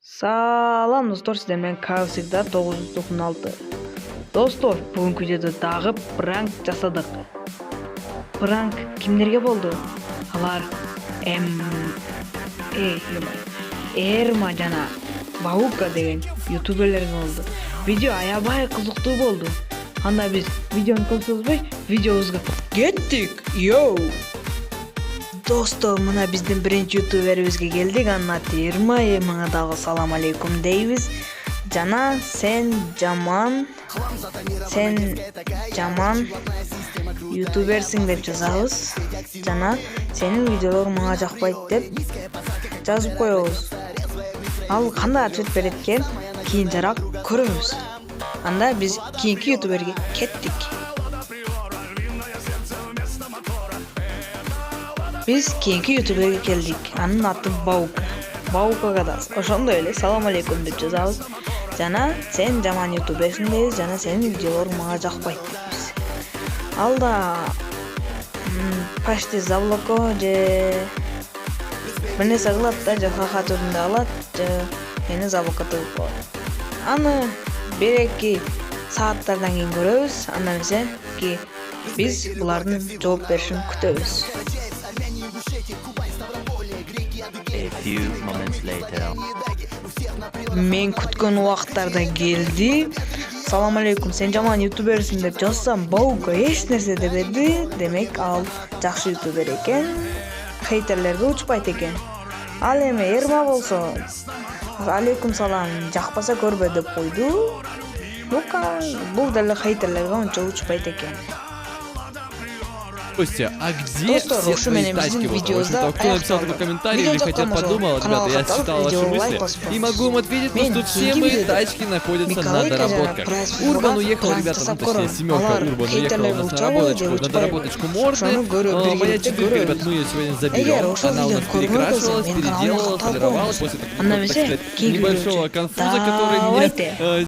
Салам достор, сиздер менен как всегда 996. Достор, бүгүнкү видеодо дагы пранк жасадык. Пранк кимдерге болду? Алар Эрма жана Баука деген ютуберлерге болду. Видео аябай кызыктуу болду. Анда биз видеону көп созбой, видеобузга кеттик. Йоу! Достор, мына биздин биринчи ютуберибизге келдик. Анын аты Эрма. Эрмага дагы салам алейкум дейбиз. Жана сен жаман ютуберсиң деп жазабыз. Жана сенин видеолоруң мага жакпайт деп жазып коебуз. Ал кандай ответ берет экен, кийинчерээк көрөбүз. Анда биз кийинки ютуберге кеттик. Биз кийинки ютуберге келдик. Анын аты Баука. Баукага да ошондой эле салам алейкум деп жазабыз. Жана сен жаман ютуберсиң дейбиз. Жана сенин видеолоруң мага жакпайт дейбиз. Ал да почти заблоко же бир нерсе кылат да, же ха түрүндө алат, же мени заблокотуп коет. Аны 1-2 сааттардан кийин көрөбүз. Андан эмесе биз булардын жооп беришин күтөбүз. Мен күткөн убакыттарда келди. Салам алейкум, сен жаман ютуберсиң деп жазсам, Баука эч нерсе дебеди. Демек ал жакшы ютубер экен. Хейтерлерге учпайт экен. Ал эми Эрма болсо, алейкум салам, жакпаса көрбө деп койду. Ну-ка, бул деле хейтерлерге ончо учпайт экен. Костя, а где все твои тачки? Вот, в общем-то, кто написал такой комментарий или хотя подумал, ребята, я читал ваши мысли и могу вам ответить, что все мои тачки находятся на доработках. Урбан уехал, ребята, ну точнее, семерка Урбан уехала у нас на доработочку морды. Моя четырка, ребят, мы ее сегодня заберем. Она у нас перекрашивалась, переделывалась, полировалась после такого, так сказать, небольшого конфуза, который мне